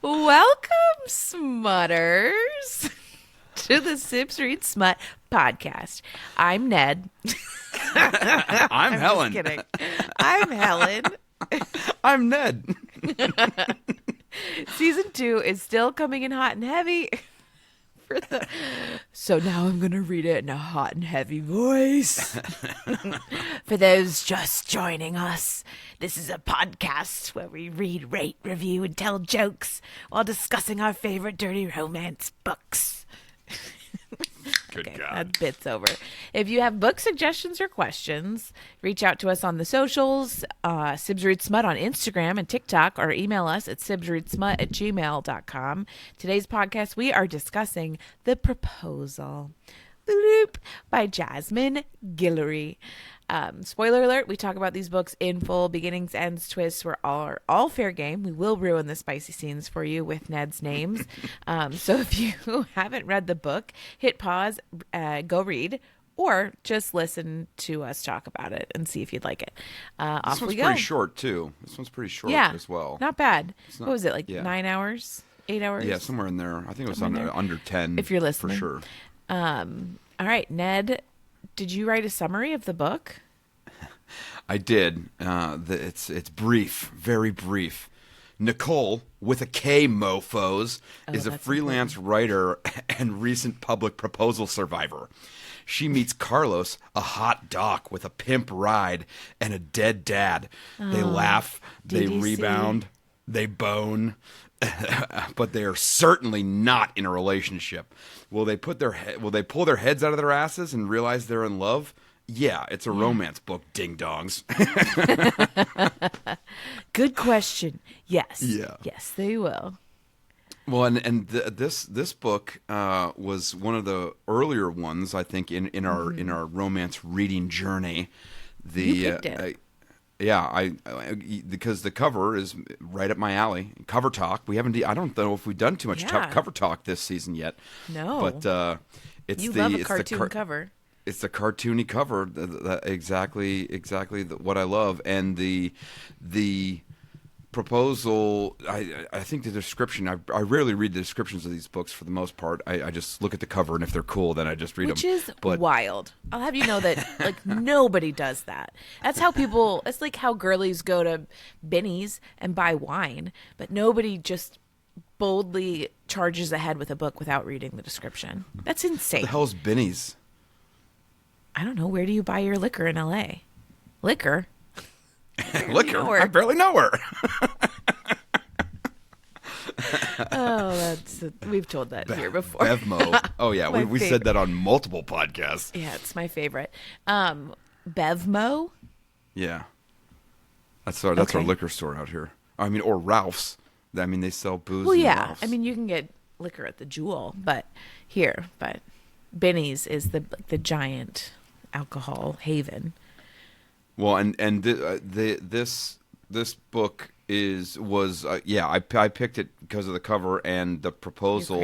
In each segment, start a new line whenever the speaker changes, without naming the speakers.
Welcome, Smutters, to the SibsReadSmut podcast. I'm Ned.
I'm Helen.
Just kidding. I'm Helen.
I'm Ned.
Season 2 is still coming in hot and heavy. So now I'm going to read it in a hot and heavy voice. For those just joining us, this is a podcast where we read, rate, review, and tell jokes while discussing our favorite dirty romance books.
Good
Okay,
God.
that bit's over. If you have book suggestions or questions, reach out to us on the socials, SibsReadSmut on Instagram and TikTok, or email us at SibsReadSmut@gmail.com. Today's podcast, we are discussing The Proposal Bloop by Jasmine Guillory. Spoiler alert, we talk about these books in full. Beginnings, ends, twists are all fair game. We will ruin the spicy scenes for you with Ned's names. So if you haven't read the book, hit pause, go read, or just listen to us talk about it and see if you'd like it. Off
This one's
we go.
pretty short, too. This one's pretty short as well.
Not bad.
Not-
What was it, like
yeah.
9 hours? 8 hours?
Yeah, somewhere in there. I think it was
Somewhere in there.
under 10.
If you're listening.
For sure.
All right, Ned, did you write a summary of the book?
I did. It's brief, very brief. Nicole, with a K, mofos, is a
that's
freelance writer and recent public proposal survivor. She meets Carlos, a hot doc with a pimp ride and a dead dad. They laugh, they
DDC.
rebound, they bone, but they are certainly not in a relationship. Will they pull their heads out of their asses and realize they're in love? Yeah, it's a romance book, ding-dongs.
Good question. Yes.
Yeah.
Yes, they will.
Well, this book was one of the earlier ones, I think, in our romance reading journey.
You picked it.
Because the cover is right up my alley. Cover talk. I don't know if we've done too much
Yeah.
cover talk this season yet.
No.
But it's
You
the
love a
it's
cartoon
the
cover.
It's the cartoony cover, exactly what I love, and the proposal. I think the description. I rarely read the descriptions of these books for the most part. I just look at the cover, and if they're cool, then I just read
Which
them.
is wild. I'll have you know that like nobody does that. That's how people. It's like how girlies go to Benny's and buy wine, but nobody just boldly charges ahead with a book without reading the description. That's insane.
The hell's Benny's?
I don't know. Where do you buy your liquor in L.A.? Liquor?
Liquor.
know her.
I barely know her.
Oh, we've told that here before.
Bevmo. Oh yeah,
My
we
favorite.
said that on multiple podcasts.
Yeah, it's my favorite. Bevmo?
Yeah, that's our liquor store out here. I mean, or Ralph's. I mean, they sell booze.
Well,
in
yeah.
Ralph's.
I mean, you can get liquor at the Jewel, but Benny's is the giant alcohol haven.
Well, this book I picked it because of the cover, and the proposal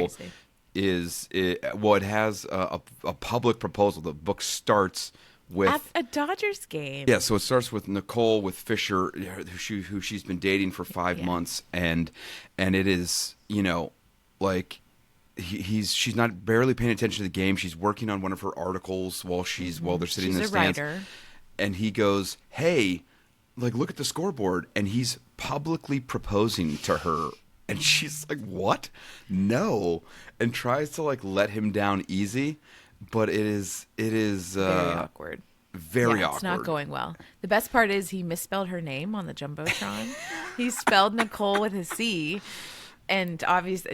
You're crazy.
it has a public proposal. The book starts with
At a Dodgers game.
yeah, so it starts with Nicole with Fisher, who she's been dating for 5 months, and it is like. She's not barely paying attention to the game. She's working on one of her articles while they're sitting in the
She's a
stands.
writer.
And he goes, "Hey, like look at the scoreboard," and he's publicly proposing to her, and she's like, "What? No," and tries to like let him down easy, but it is
Very awkward.
Very
Yeah,
awkward.
it's not going well. The best part is he misspelled her name on the Jumbotron. He spelled Nicole with a C, and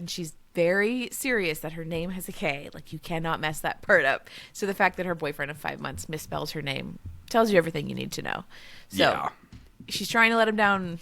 she's very serious that her name has a K. Like, you cannot mess that part up. So the fact that her boyfriend of 5 months misspells her name tells you everything you need to know. So
Yeah.
she's trying to let him down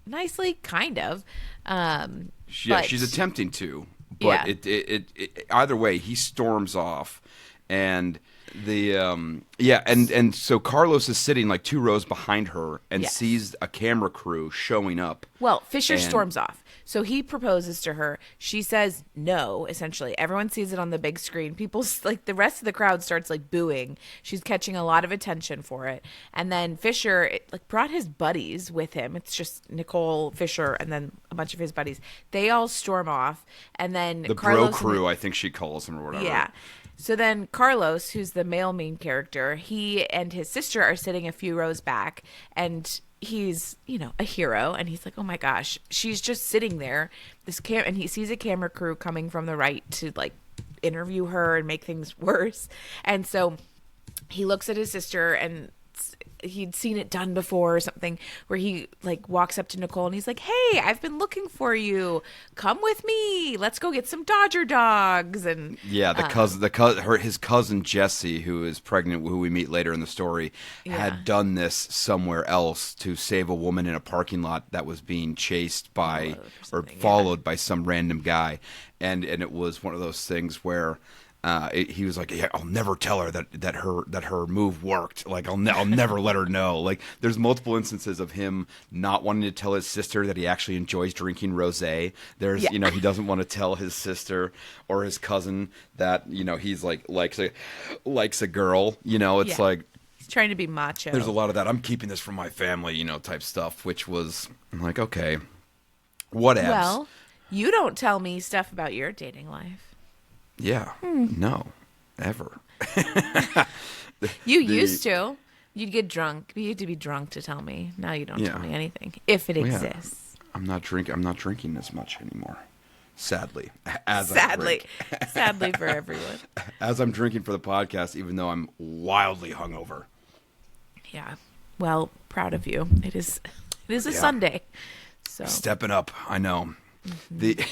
nicely, kind of. But
she's attempting to, but
Yeah.
it either way, he storms off, and And so Carlos is sitting like 2 rows behind her and sees a camera crew showing up.
Well, Fisher storms off. So he proposes to her. She says no, essentially. Everyone sees it on the big screen. People, like, the rest of the crowd starts, like, booing. She's catching a lot of attention for it. And then Fisher, brought his buddies with him. It's just Nicole, Fisher, and then a bunch of his buddies. They all storm off. And then
the
Carlos
bro crew, I think she calls them or whatever.
Yeah. So then Carlos, who's the male main character, he and his sister are sitting a few rows back, and he's, a hero, and he's like, oh my gosh, she's just sitting there. And he sees a camera crew coming from the right to, like, interview her and make things worse. And so he looks at his sister, and he'd seen it done before or something, where he, like, walks up to Nicole and he's like, hey, I've been looking for you. Come with me. Let's go get some Dodger dogs. And
his cousin Jesse, who is pregnant, who we meet later in the story, had done this somewhere else to save a woman in a parking lot that was being chased by or followed by some random guy. And it was one of those things where he was like, yeah, I'll never tell her that her move worked. Like, I'll never let her know. Like, there's multiple instances of him not wanting to tell his sister that he actually enjoys drinking rosé. There's, he doesn't want to tell his sister or his cousin that, he's like likes a girl. It's like
he's trying to be macho.
There's a lot of that. I'm keeping this from my family, type stuff, which was I'm like, okay, whatevs.
Well, you don't tell me stuff about your dating life.
Yeah. No. Ever.
Used to. You'd get drunk. You had to be drunk to tell me. Now you don't tell me anything. If it exists.
I'm not drinking as much anymore. Sadly.
Sadly for everyone.
As I'm drinking for the podcast, even though I'm wildly hungover.
Yeah. Well, proud of you. It is a Sunday. So
stepping up. I know.
Mm-hmm.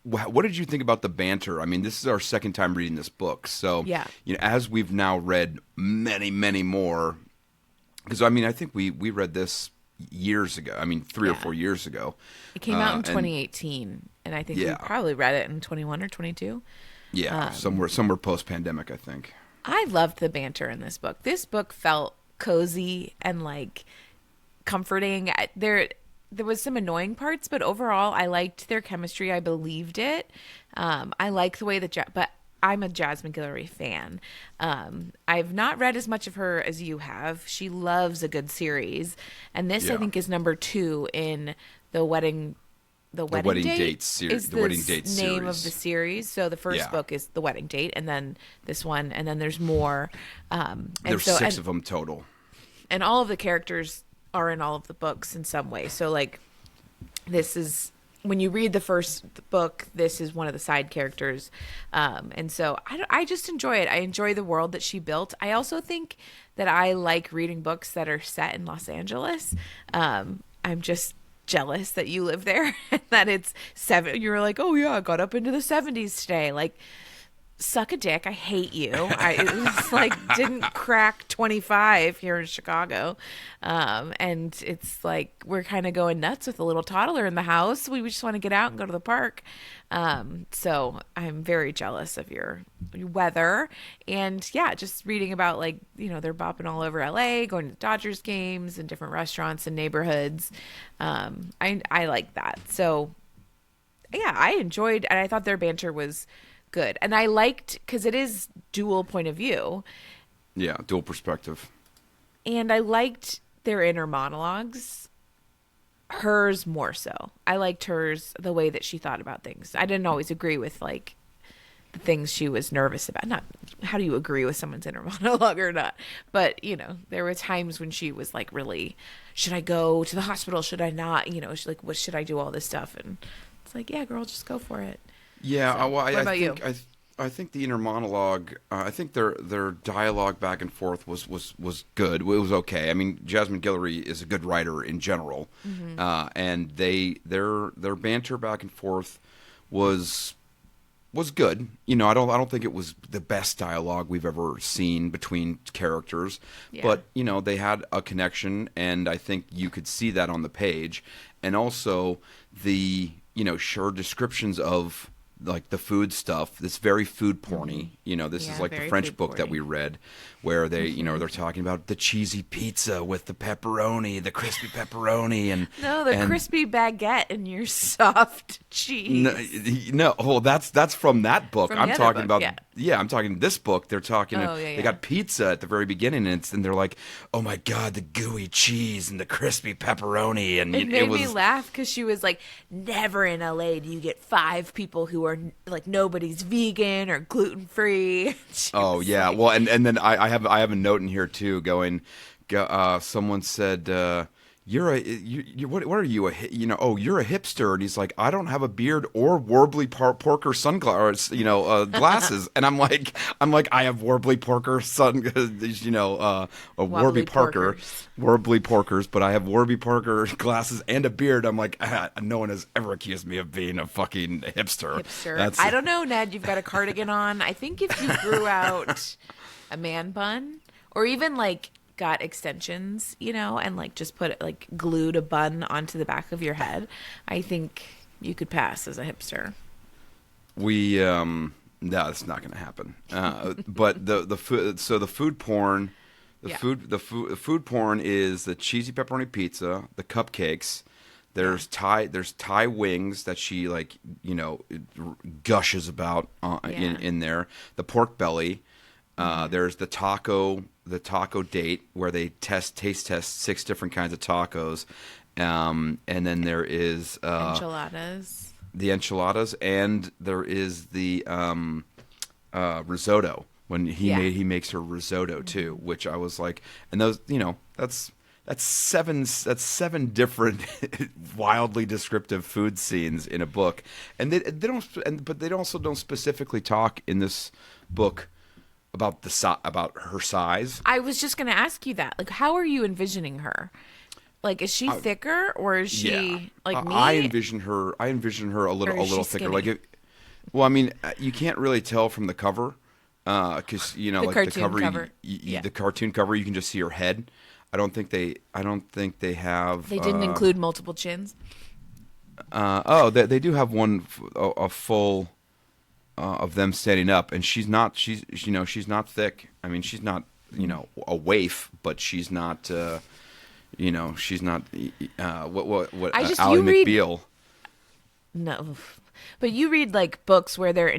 What did you think about the banter? I mean, this is our second time reading this book, so as we've now read many, many more, because I mean, I think we read this years ago. I mean, 3 or 4 years ago.
It came out in 2018, and I think we probably read it in 21 or 22.
Yeah, somewhere post pandemic, I think.
I loved the banter in this book. This book felt cozy and like comforting. There was some annoying parts, but overall, I liked their chemistry. I believed it. I like the way but I'm a Jasmine Guillory fan. I've not read as much of her as you have. She loves a good series, and this I think is number 2 in the wedding date
series.
The wedding date name of the series. So the first book is The Wedding Date, and then this one, and then there's more.
There's 6 of them total,
and all of the characters are in all of the books in some way. So like, this is, when you read the first book, this is one of the side characters. And so I just enjoy it. I enjoy the world that she built. I also think that I like reading books that are set in Los Angeles. I'm just jealous that you live there and that it's you were like, oh yeah, I got up into the 70s today. Like, suck a dick. I hate you. It was like, didn't crack 25 here in Chicago. And it's like, we're kind of going nuts with a little toddler in the house. We just want to get out and go to the park. So I'm very jealous of your weather. And yeah, just reading about, like, they're bopping all over LA, going to Dodgers games and different restaurants and neighborhoods. I like that. So yeah, I enjoyed, and I thought their banter was good. And I liked, because it is dual point of view.
Yeah, dual perspective.
And I liked their inner monologues. Hers more so. I liked hers, the way that she thought about things. I didn't always agree with, like, the things she was nervous about. Not, how do you agree with someone's inner monologue or not? But, there were times when she was like, really, should I go to the hospital? Should I not? She's like, what should I do all this stuff? And it's like, yeah, girl, just go for it.
Yeah,
so, what about you?
I think the inner monologue. I think their dialogue back and forth was good. It was okay. I mean, Jasmine Guillory is a good writer in general, and their banter back and forth was good. I don't think it was the best dialogue we've ever seen between characters, but they had a connection, and I think you could see that on the page, and also the sure descriptions of like the food stuff. It's very food porny. This is like the French book that we read, where they, they're talking about the cheesy pizza with the pepperoni, the crispy pepperoni, and
crispy baguette and your soft cheese.
No, well, that's from that book. I'm talking about.
Yeah,
I'm talking this book. They're talking. They got pizza at the very beginning, and they're like, "Oh my god, the gooey cheese and the crispy pepperoni," and
it made me laugh because she was like, "Never in LA do you get 5 people who are like nobody's vegan or gluten free."
Oh yeah, well, and then I have a note in here too, going. Someone said. What are you? You're a hipster, and he's like, I don't have a beard or warbly porker sunglasses, glasses, and I'm like, I have warbly porker Warby Parker, warbly porkers, but I have Warby Parker glasses and a beard. I'm like, no one has ever accused me of being a fucking hipster.
I don't know, Ned. You've got a cardigan on. I think if you grew out a man bun, or even like got extensions, and like just glued a bun onto the back of your head, I think you could pass as a hipster.
No, that's not going to happen. But the food porn, food porn is the cheesy pepperoni pizza, the cupcakes. There's Thai wings that she gushes about in there. The pork belly. There's the taco date where they taste test 6 different kinds of tacos, and then there is
enchiladas.
The enchiladas, and there is the risotto when he makes her risotto too, which I was like, and those that's 7 different wildly descriptive food scenes in a book, and but they also don't specifically talk in this book about her size.
I was just going to ask you that. Like, how are you envisioning her? Like, is she thicker, or is she like me?
I envision her a little thicker. Like, I mean, you can't really tell from the cover, because the cartoon cover, you can just see her head. I don't think they have.
They didn't include multiple chins.
They do have one, a full. Of them standing up, and she's not thick. I mean, she's not a waif, but she's not she's not Ally McBeal.
No, but you read like books where they're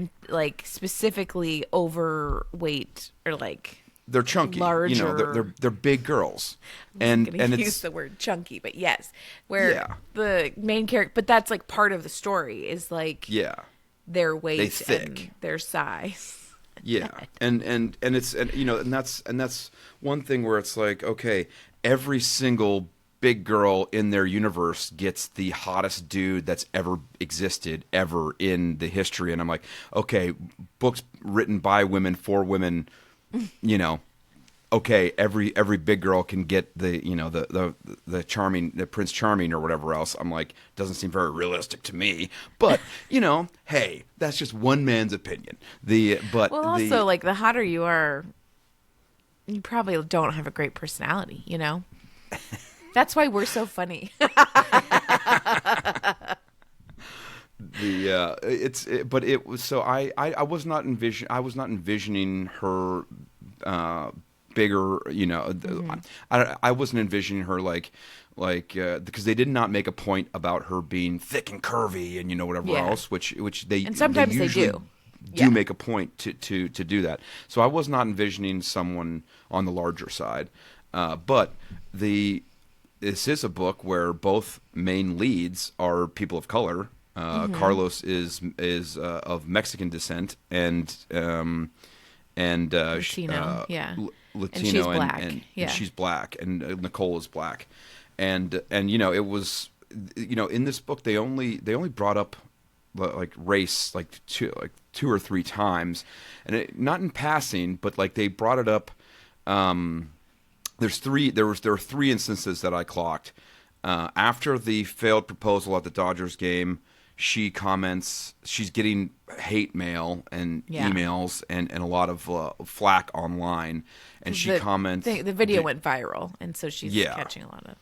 specifically overweight or like
they're chunky,
larger.
They're big girls, and
use the word chunky, but yes, where the main character, but that's like part of the story is like their weight and their size.
Yeah, and that's one thing where it's like, okay, every single big girl in their universe gets the hottest dude that's ever existed ever in the history, and I'm like, okay, books written by women for women, okay, every big girl can get the the charming, the Prince Charming or whatever else. I'm like, doesn't seem very realistic to me. But hey, that's just one man's opinion. Also,
like, the hotter you are, you probably don't have a great personality. That's why we're so funny.
I was not envisioning her bigger, I wasn't envisioning her like because they did not make a point about her being thick and curvy and whatever else, which they,
and sometimes
they usually
do
make a point to do that. So I was not envisioning someone on the larger side, but this is a book where both main leads are people of color. Carlos is of Mexican descent and
Latino,
Latino,
and
she's black, and Nicole is black, and it was in this book they only brought up like race like two or three times, and not in passing, but like they brought it up. There were 3 instances that I clocked after the failed proposal at the Dodgers game. She comments she's getting hate mail and emails and a lot of flack online, and she comments
the video went viral, and so she's catching a lot of.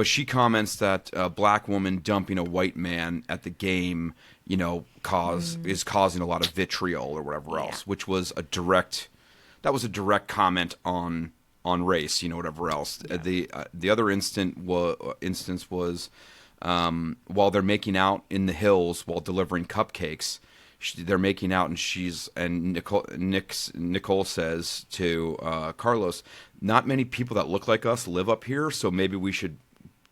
but she comments that a black woman dumping a white man at the game, is causing a lot of vitriol or whatever else, which was a direct comment on race, whatever else.
Yeah.
The other instance was while they're making out in the hills while delivering cupcakes. They're making out, and Nicole says to Carlos, "Not many people that look like us live up here, so maybe we should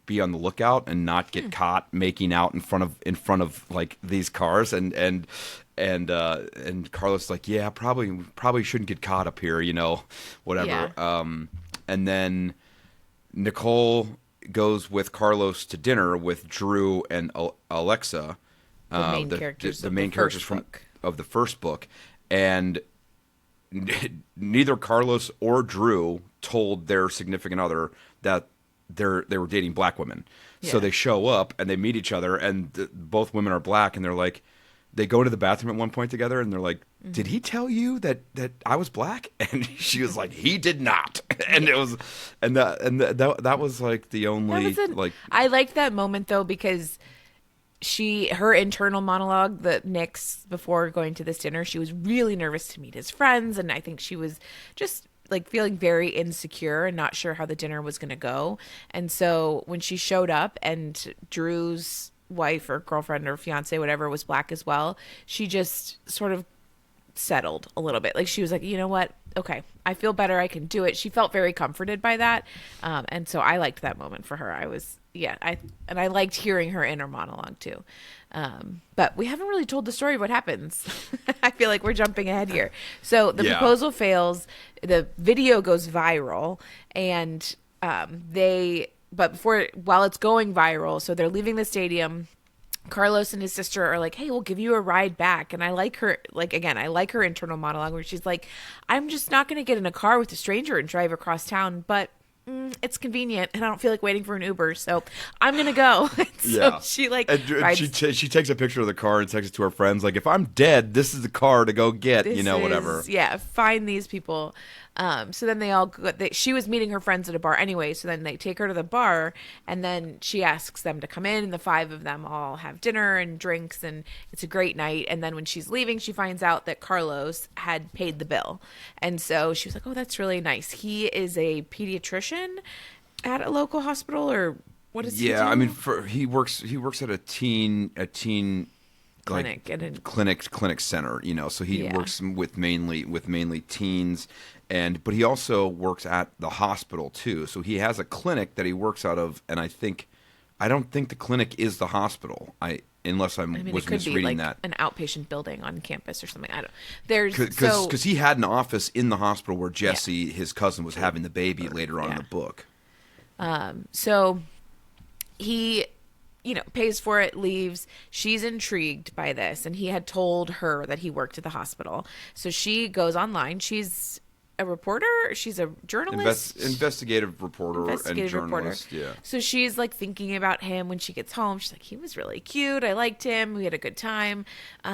be on the lookout and not get caught making out in front of like these cars." And Carlos is like, "Yeah, probably shouldn't get caught up here, whatever."
Yeah.
And then Nicole goes with Carlos to dinner with Drew and Alexa.
The main characters
the
of
main
the
characters
first
from
book.
of the first book, and neither Carlos or Drew told their significant other that they were dating black women. So
Yeah.
they show up and they meet each other, and both women are black, and they're like, they go to the bathroom at one point together, and they're like, "Did he tell you that I was black?" And she was like, "He did not." And it was, that was like the only
I liked that moment though because her internal monologue, the Nick's, before going to this dinner, she was really nervous to meet his friends, and I think she was just like feeling very insecure and not sure how the dinner was going to go. And so when she showed up and Drew's wife or girlfriend or fiance, whatever, was black as well, she just sort of settled a little bit. Like she was like, you know what? Okay, I feel better. I can do it. She felt very comforted by that. And so I liked that moment for her. I liked hearing her inner monologue too. But we haven't really told the story of what happens. I feel like we're jumping ahead here. So the proposal fails. The video goes viral, and while it's going viral, so they're leaving the stadium. Carlos and his sister are like, "Hey, we'll give you a ride back." And I like her, I like her internal monologue where she's like, "I'm just not going to get in a car with a stranger and drive across town, but it's convenient and I don't feel like waiting for an Uber, so I'm going to go." So she
she takes a picture of the car and texts it to her friends like, "If I'm dead, this is the car to go get," whatever.
Yeah, find these people. So then they all go, she was meeting her friends at a bar anyway, so then they take her to the bar, and then she asks them to come in, and the five of them all have dinner and drinks, and it's a great night. And then when she's leaving, she finds out that Carlos had paid the bill, and so she was like, "Oh, that's really nice." He is a pediatrician at a local hospital, or what is he do?
I mean, he works at a teen
clinic,
clinic center, so he works with mainly teens, but he also works at the hospital too. So he has a clinic that he works out of, and I don't think the clinic is the hospital. Unless I was
it could
misreading
be like
that.
an outpatient building on campus or something. I don't.
Because he had an office in the hospital where Jesse, his cousin, was having the baby later on in the book.
So he, pays for it, leaves. She's intrigued by this, and he had told her that he worked at the hospital. So she goes online. She's a reporter. She's a journalist.
Investigative reporter and journalist. Yeah.
So she's like thinking about him when she gets home. She's like, he was really cute. I liked him. We had a good time.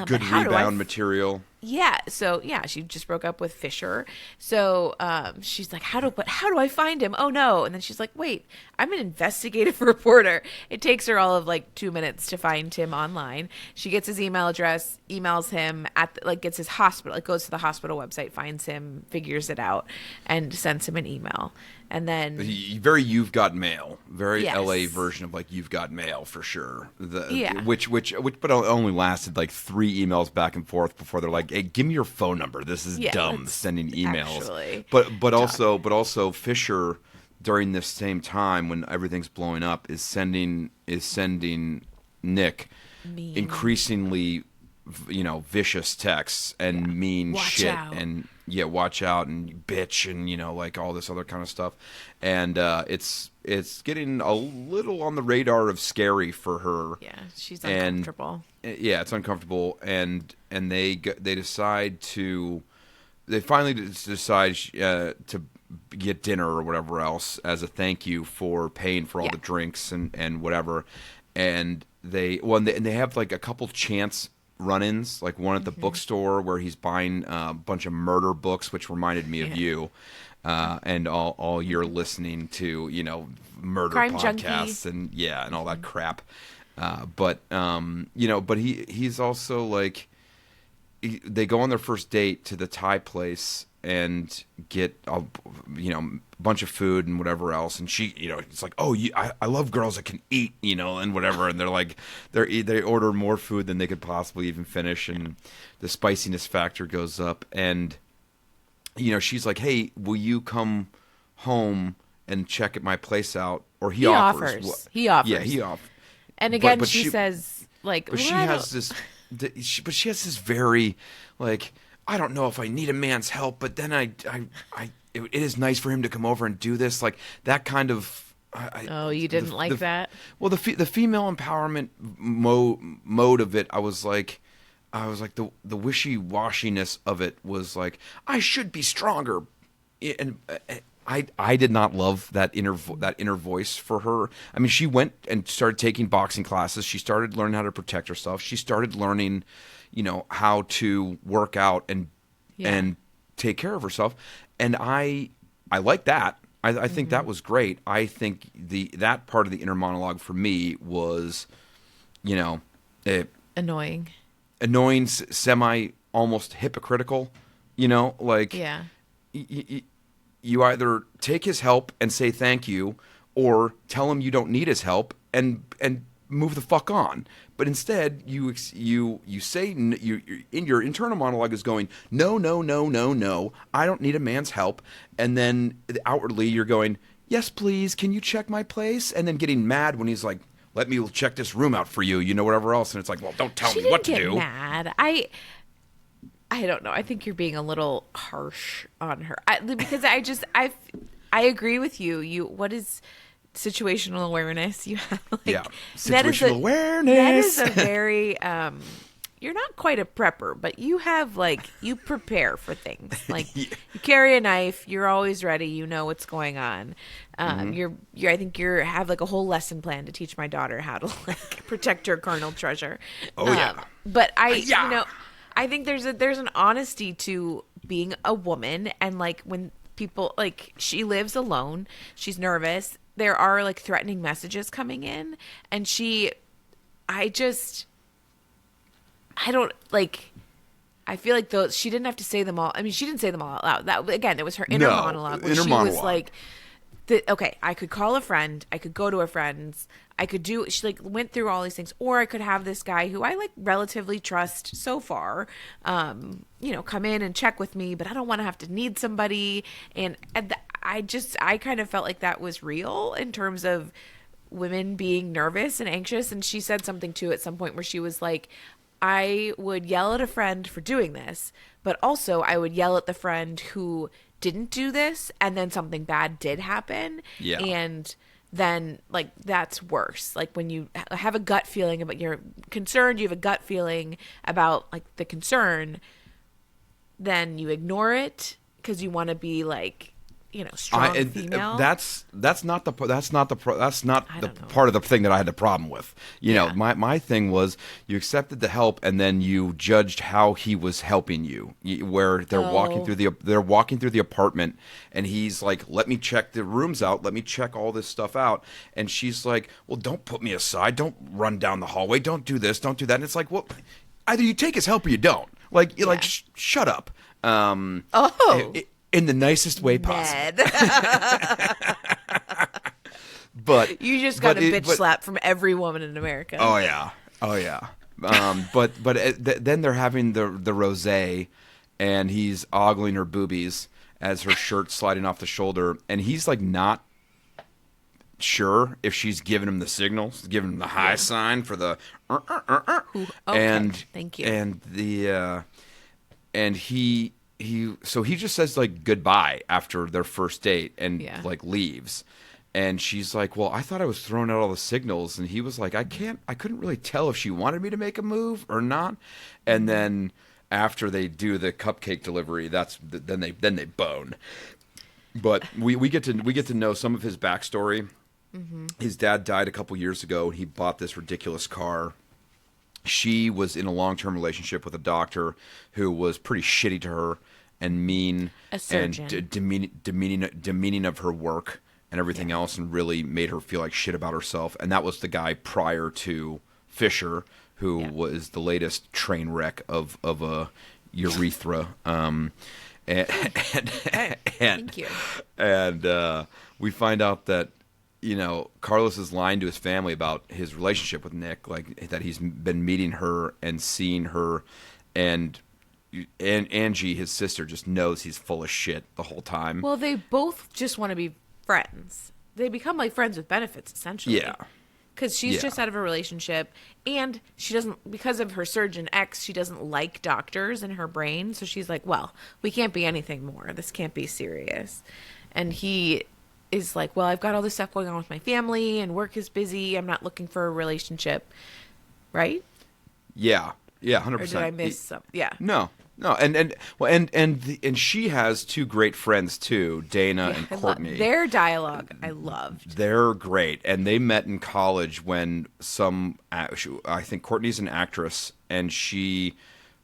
Good rebound material.
Yeah. So she just broke up with Fisher. So she's like, how do I find him? Oh no. And then she's like, wait, I'm an investigative reporter. It takes her all of like 2 minutes to find him online. She gets his email address, emails him gets his hospital, goes to the hospital website, finds him, figures it out, and sends him an email. And then
very You've Got Mail, very LA version of like You've Got Mail for sure. Which but only lasted like 3 emails back and forth before they're like, "Hey, give me your phone number. This is dumb sending emails." But also Fisher during this same time when everything's blowing up is sending Nick increasingly vicious texts and mean shit and watch out and bitch and like all this other kind of stuff, and it's getting a little on the radar of scary for her.
She's uncomfortable.
It's uncomfortable, and they finally decide to get dinner or whatever else as a thank you for paying for all the drinks and whatever, and they have like a couple chance run-ins, like one at the bookstore where he's buying a bunch of murder books, which reminded me of you, and all you're listening to, murder
Crime
podcasts
junkie.
and all that crap. But he's also like, they go on their first date to the Thai place and get a bunch of food and whatever else, and she, it's like, oh, I love girls that can eat, and whatever, and they're like, they order more food than they could possibly even finish, and the spiciness factor goes up, and she's like, hey, will you come home and check at my place out? Or he offers.
He offers.
Yeah, he offers.
And again, but she says, like,
but she has this very, like, I don't know if I need a man's help, but then it is nice for him to come over and do this, like that kind of.
You didn't like that?
Well, the female empowerment mode of it, I was like the wishy-washiness of it was like, I should be stronger, and I did not love that inner voice for her. I mean, she went and started taking boxing classes. She started learning how to protect herself. She started learning, how to work out and take care of herself. And I like that. I think that was great. I think that part of the inner monologue for me was,
annoying,
semi, almost hypocritical. Like,
yeah.
You either take his help and say thank you, or tell him you don't need his help and move the fuck on. But instead, you say, you in your internal monologue is going, no, no, no, no, no, I don't need a man's help. And then outwardly you're going, yes, please, can you check my place? And then getting mad when he's like, let me check this room out for you, whatever else. And it's like, well, don't tell me what to do.
She didn't get mad. I don't know. I think you're being a little harsh on her. Because I agree with you. What is situational awareness? You have
situational awareness.
That is a very you're not quite a prepper, but you have you prepare for things. Like you carry a knife, you're always ready, you know what's going on. I think you have a whole lesson plan to teach my daughter how to protect her carnal treasure. But I think there's an honesty to being a woman, and when people she lives alone, she's nervous. There are threatening messages coming in, and I feel like those, she didn't have to say them all. I mean, she didn't say them all out loud. That again, it was her inner monologue. Where she was like, okay, I could call a friend, I could go to a friend's, I could do, she went through all these things, or I could have this guy who I relatively trust so far, come in and check with me, but I don't want to have to need somebody. And I kind of felt like that was real in terms of women being nervous and anxious. And she said something too at some point where she was like, I would yell at a friend for doing this, but also I would yell at the friend who didn't do this and then something bad did happen.
Yeah.
And then that's worse. When you have a gut feeling about, you're concerned, you have a gut feeling about the concern, then you ignore it because you want to be strong female.
That's not the part of the thing that I had the problem with. My thing was, you accepted the help and then you judged how he was helping you. Where they're walking through the apartment, and he's like, "Let me check the rooms out. Let me check all this stuff out." And she's like, "Well, don't put me aside. Don't run down the hallway. Don't do this. Don't do that." And it's like, well, either you take his help or you don't. Shut up. In the nicest way possible. But
you just got a bitch slap from every woman in America.
Oh yeah. Then they're having the rosé, and he's ogling her boobies as her shirt's sliding off the shoulder, and he's not sure if she's giving him the signals, giving him the high sign for the
Okay,
and
thank you.
And he just says goodbye after their first date and leaves. And she's like, well, I thought I was throwing out all the signals. And he was like, I couldn't really tell if she wanted me to make a move or not. And then after they do the cupcake delivery, then they bone. But we get to know some of his backstory. Mm-hmm. His dad died a couple years ago. He bought this ridiculous car. She was in a long-term relationship with a doctor who was pretty shitty to her, and mean
A surgeon.
and demeaning of her work and everything else, and really made her feel like shit about herself. And that was the guy prior to Fisher, who was the latest train wreck of a urethra.
Thank you.
And we find out that, Carlos is lying to his family about his relationship with Nick, like that he's been meeting her and seeing her, and Angie, his sister, just knows he's full of shit the whole time.
Well, they both just want to be friends. They become like friends with benefits, essentially.
Yeah.
Because she's just out of a relationship, and she doesn't, because of her surgeon X, she doesn't like doctors in her brain. So she's like, well, we can't be anything more. This can't be serious. And he is like, well, I've got all this stuff going on with my family, and work is busy. I'm not looking for a relationship. Right?
Yeah. Yeah, 100%.
Or did I miss something? Yeah.
No, and she has two great friends too, Dana and Courtney.
Their dialogue I loved.
They're great, and they met in college when I think Courtney's an actress, and she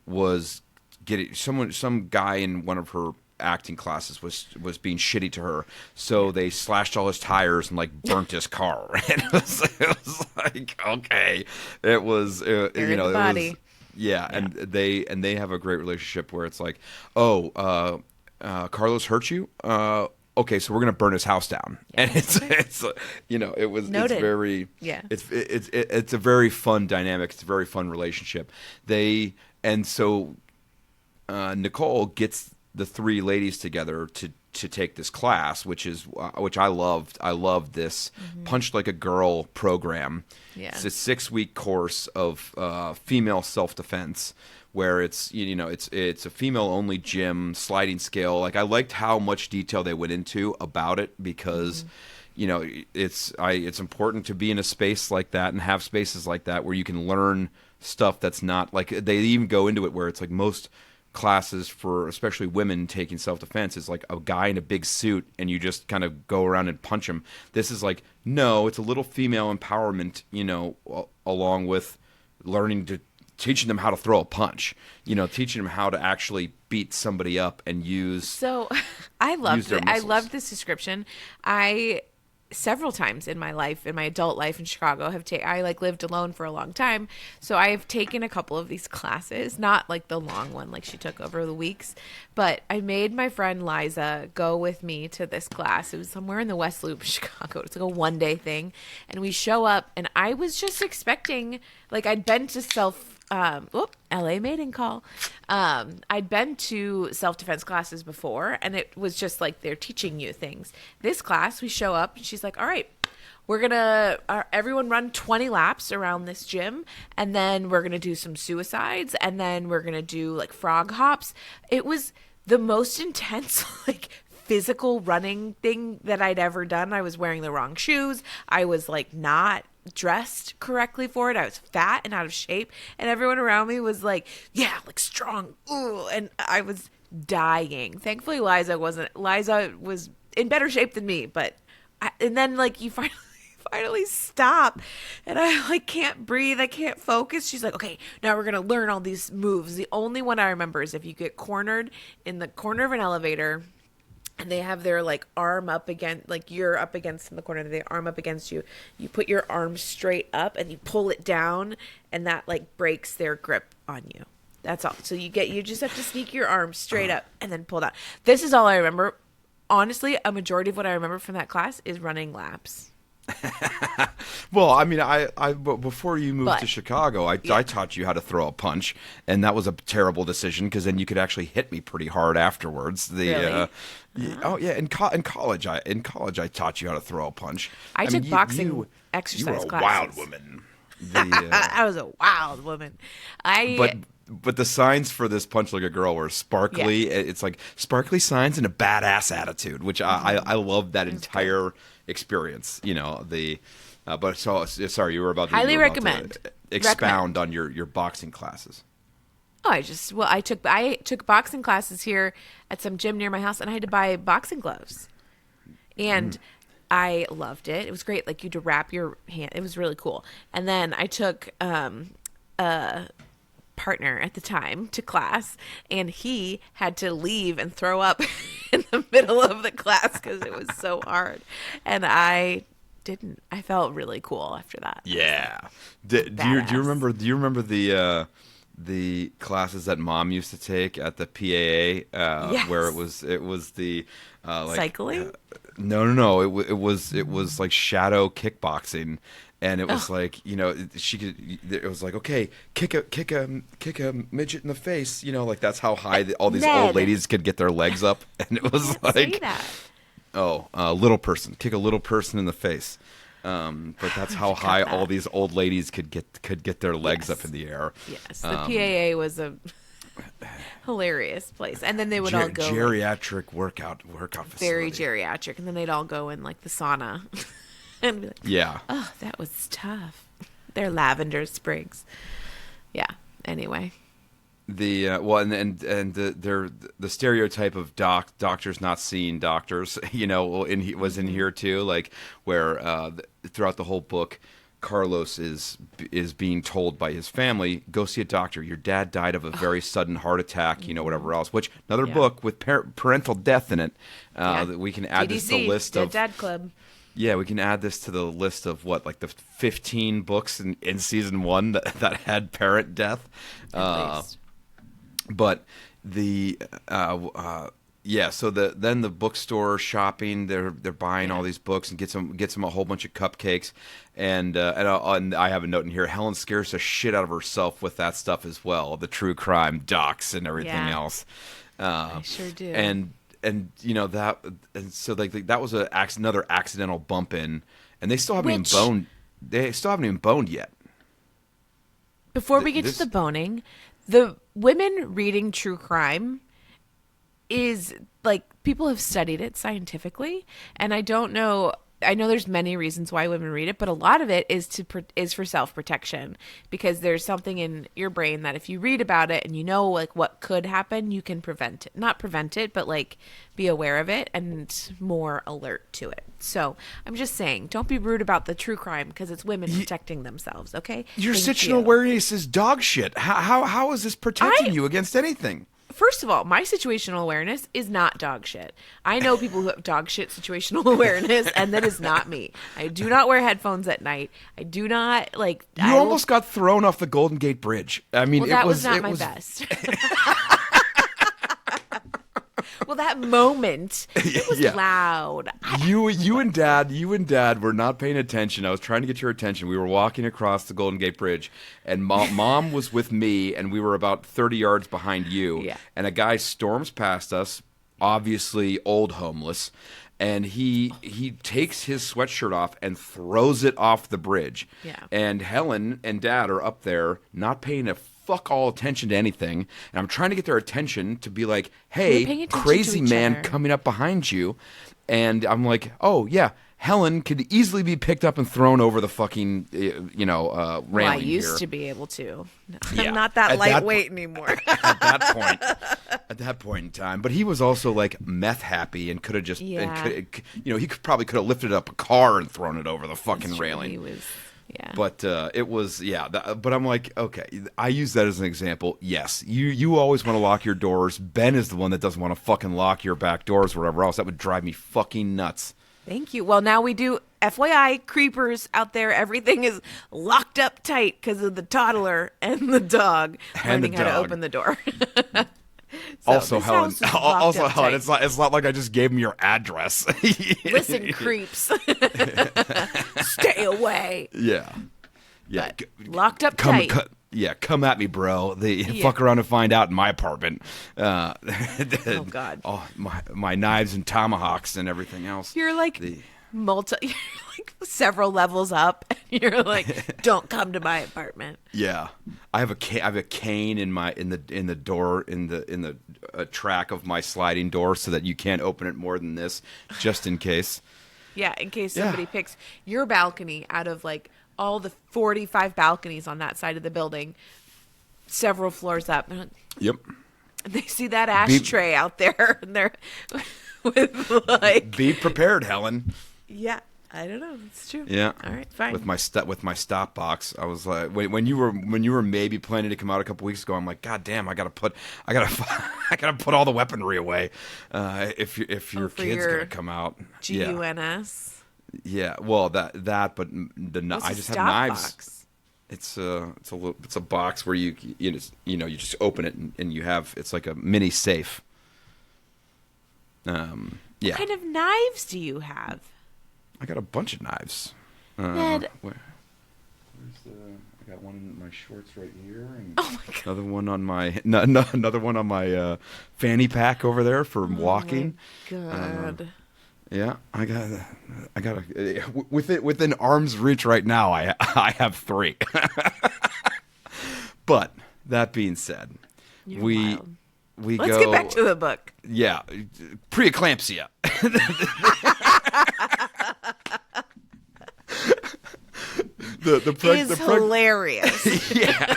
was getting some guy in one of her acting classes was being shitty to her, so they slashed all his tires and like burnt his car. And it was like, okay, it was
Buried the body.
Yeah, and they have a great relationship where it's like, oh, Carlos hurt you? Okay, so we're gonna burn his house down. Yeah. And it's
Noted.
It's very it's a very fun dynamic. It's a very fun relationship. So Nicole gets the three ladies together to take this class, which I loved. I loved this Punch Like a Girl program. Yeah. It's a 6-week course of female self-defense where it's a female-only gym, sliding scale. Like, I liked how much detail they went into about it because it's important to be in a space like that and have spaces like that where you can learn stuff that's not like, they even go into it where it's like most classes for especially women taking self-defense is like a guy in a big suit and you just kind of go around and punch him. This is like, no, it's a little female empowerment, along with teaching them how to throw a punch, teaching them how to actually beat somebody up and use. So
I loved it. I loved this description. Several times in my life, in my adult life in Chicago, I lived alone for a long time. So I have taken a couple of these classes, not like the long one like she took over the weeks, but I made my friend Liza go with me to this class. It was somewhere in the West Loop of Chicago. It's like a one-day thing. And we show up and I was just expecting, like, I'd been to LA mating call. I'd been to self-defense classes before, and it was just like they're teaching you things. This class, we show up, and she's like, all right, we're going to everyone run 20 laps around this gym, and then we're going to do some suicides, and then we're going to do, like, frog hops. It was the most intense, like, physical running thing that I'd ever done. I was wearing the wrong shoes. I was, like, not dressed correctly for it. I was fat and out of shape, and everyone around me was like, yeah, like strong. Ooh, and I was dying. Thankfully Liza was in better shape than me, and then like you finally stop, and I like can't breathe, I can't focus. She's like, okay, now we're gonna learn all these moves. The only one I remember is if you get cornered in the corner of an elevator and they have their like arm up against, like you're up against in the corner, their arm up against you. You put your arm straight up and you pull it down, and that like breaks their grip on you. That's all. So you just have to sneak your arm straight up and then pull down. This is all I remember. Honestly, a majority of what I remember from that class is running laps.
Well, I mean, before you moved to Chicago, I taught you how to throw a punch, and that was a terrible decision because then you could actually hit me pretty hard afterwards.
Really?
Oh yeah, in college I taught you how to throw a punch.
I took boxing exercise classes.
You were a wild woman.
I was a wild woman.
But the signs for this Punch Like a Girl were sparkly. Yeah. It's like sparkly signs and a badass attitude, which I love that entire experience. But sorry, you were about to
highly recommend
expound on your boxing classes.
Oh, I took boxing classes here at some gym near my house, and I had to buy boxing gloves, and I loved it. It was great. Like, you had to wrap your hand. It was really cool. And then I took partner at the time to class, and he had to leave and throw up in the middle of the class because it was so hard. And I didn't. I felt really cool after that.
Yeah. Do you remember the classes that Mom used to take at the PAA
Yes.
where it was the like
Cycling?
No. It was like shadow kickboxing. And it was like, you know, it was like, okay, kick a midget in the face, you know, like that's how high all these old ladies could get their legs up. And it was like,
say that.
little person, kick a little person in the face. But that's how high all these old ladies could get their legs up in the air.
Yes, the PAA was a hilarious place, and then they would all go
geriatric workout facility.
very geriatric, and then they'd all go in like the sauna. And be like,
yeah.
Oh, that was tough. They're lavender sprigs. Yeah. Anyway.
The the stereotype of doctors not seeing doctors, you know, was in here too, like where throughout the whole book, Carlos is being told by his family, go see a doctor. Your dad died of a very sudden heart attack, you know, whatever else. Which another book with parental death in it. That we can add this to the list of
Dad Club.
Yeah, we can add this to the list of like the 15 books in season 1 that had parent death.
At least.
But the so then the bookstore shopping, they're buying all these books and gets them a whole bunch of cupcakes, and I have a note in here. Helen scares the shit out of herself with that stuff as well, the true crime docs and everything else.
I sure do.
And you know that, and so like that was another accidental bump in, and they still haven't even boned. They still haven't even boned yet.
Before we get to the boning, the women reading true crime is like, people have studied it scientifically, and I don't know. I know there's many reasons why women read it, but a lot of it is for self-protection, because there's something in your brain that if you read about it and you know like what could happen, you can prevent it. Not prevent it, but like be aware of it and more alert to it. So I'm just saying, don't be rude about the true crime because it's women protecting themselves, okay?
Your situational awareness is dog shit. How is this protecting you against anything?
First of all, my situational awareness is not dog shit. I know people who have dog shit situational awareness, and that is not me. I do not wear headphones at night. I do not like.
You almost got thrown off the Golden Gate Bridge. I mean,
that was not my best. Well, that moment, it was loud.
You and Dad were not paying attention. I was trying to get your attention. We were walking across the Golden Gate Bridge, and Mom was with me, and we were about 30 yards behind you.
Yeah.
And a guy storms past us, obviously old homeless, and he takes his sweatshirt off and throws it off the bridge.
Yeah.
And Helen and Dad are up there not paying a fuck all attention to anything, and I'm trying to get their attention to be like, hey, crazy man coming up behind you. And I'm like, oh yeah, Helen could easily be picked up and thrown over the fucking railing.
Well, I used to be able to. No,
Yeah.
I'm not that lightweight anymore.
At that point in time. But he was also like meth happy and could have just he probably could have lifted up a car and thrown it over the fucking railing.
He was. Yeah.
But it was, but I'm like, okay, I use that as an example. Yes, you always want to lock your doors. Ben is the one that doesn't want to fucking lock your back doors or whatever else. That would drive me fucking nuts.
Thank you. Well, now we do. FYI, creepers out there, everything is locked up tight because of the toddler and the dog learning how to open the door.
Also, Helen, it's not like I just gave him your address.
Listen, creeps. Stay away.
Yeah.
But locked up tight.
Come at me, bro. Fuck around and find out in my apartment.
Oh, God.
Oh, my knives and tomahawks and everything else.
You're like you're like several levels up. And you're like, don't come to my apartment.
Yeah, I have a cane in the door in the track of my sliding door so that you can't open it more than this, just in case. Yeah, in case somebody picks your balcony out of like all the 45 balconies on that side of the building, several floors up. Yep.
They see that ashtray out there, and they're with like.
Be prepared, Helen.
Yeah. I don't know. It's true.
Yeah.
All right, fine.
With my stop box, I was like, when you were maybe planning to come out a couple weeks ago, I'm like, God damn, I gotta put all the weaponry away, if your kid's gonna come out.
GUNS.
Yeah. Well, but I just have knives.
Box?
It's a box where you just open it and you have, it's like a mini safe. Yeah.
What kind of knives do you have?
I got a bunch of knives.
Ned.
I got one in my shorts right here, and
oh my God.
another one on my fanny pack over there for walking.
My God.
Yeah, I got within arm's reach right now. I have 3. But that being said,
You're
we
wild.
we
Let's
go.
get back to the book.
Yeah, preeclampsia.
Is hilarious.
Yeah,